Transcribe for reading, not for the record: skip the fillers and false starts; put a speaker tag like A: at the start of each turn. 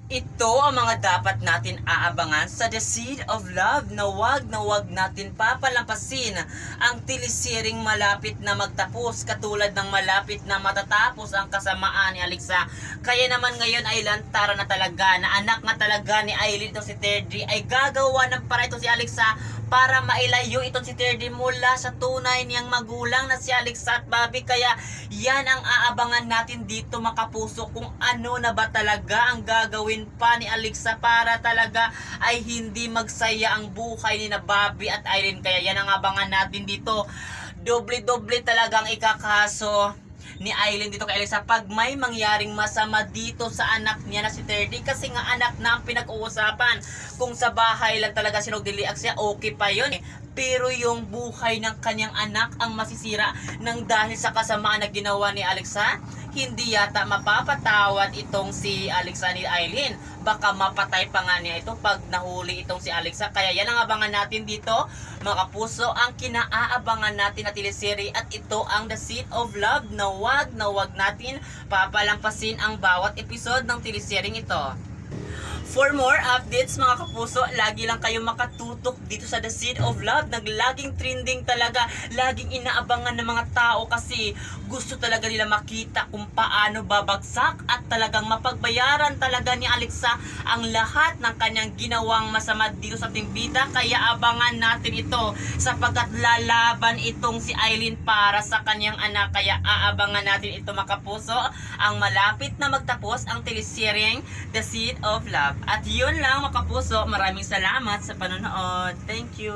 A: Ito ang mga dapat natin aabangan sa The Seed of Love na wag natin papalampasin ang telesering malapit na magtapos katulad ng malapit na matatapos ang kasamaan ni Alexa. Kaya naman ngayon ay lantara na talaga na anak nga talaga ni Aileen itong si Teddy ay gagawa ng para ito si Alexa para mailayo itong si Teddy mula sa tunay niyang magulang na si Alexa at Bobby. Kaya yan ang aabangan natin dito mga kapuso, kung ano na ba talaga ang gagawin pa ni Alexa para talaga ay hindi magsaya ang buhay ni na Bobby at Aileen. Kaya yan ang abangan natin dito. Doble-doble talagang ikakaso ni Aileen dito kay Alexa pag may mangyaring masama dito sa anak niya na si Teddy, kasi nga anak na ang pinag-uusapan. Kung sa bahay lang talaga sinugdiliak siya, okay pa yun eh. Pero yung buhay ng kanyang anak ang masisira ng dahil sa kasamaan na ginawa ni Alexa, hindi yata mapapatawad itong si Alexa ni Aileen. Baka mapatay pa nga niya ito pag nahuli itong si Alexa. Kaya yan ang abangan natin dito mga kapuso, ang kinaabangan natin na teleserye, at ito ang The Seed of Love na wag natin papalampasin ang bawat episode ng teleseryeng ito. For more updates mga kapuso, lagi lang kayo makatutok dito sa The Seed of Love. Naglaging trending talaga, laging inaabangan ng mga tao kasi gusto talaga nila makita kung paano babagsak at talagang mapagbayaran talaga ni Alexa ang lahat ng kanyang ginawang masama dito sa ating bida. Kaya abangan natin ito sapagkat lalaban itong si Aileen para sa kanyang anak. Kaya aabangan natin ito mga kapuso, ang malapit na magtapos ang teleseryeng The Seed of Love. At yun lang mga kapuso, maraming salamat sa panonood. Thank you!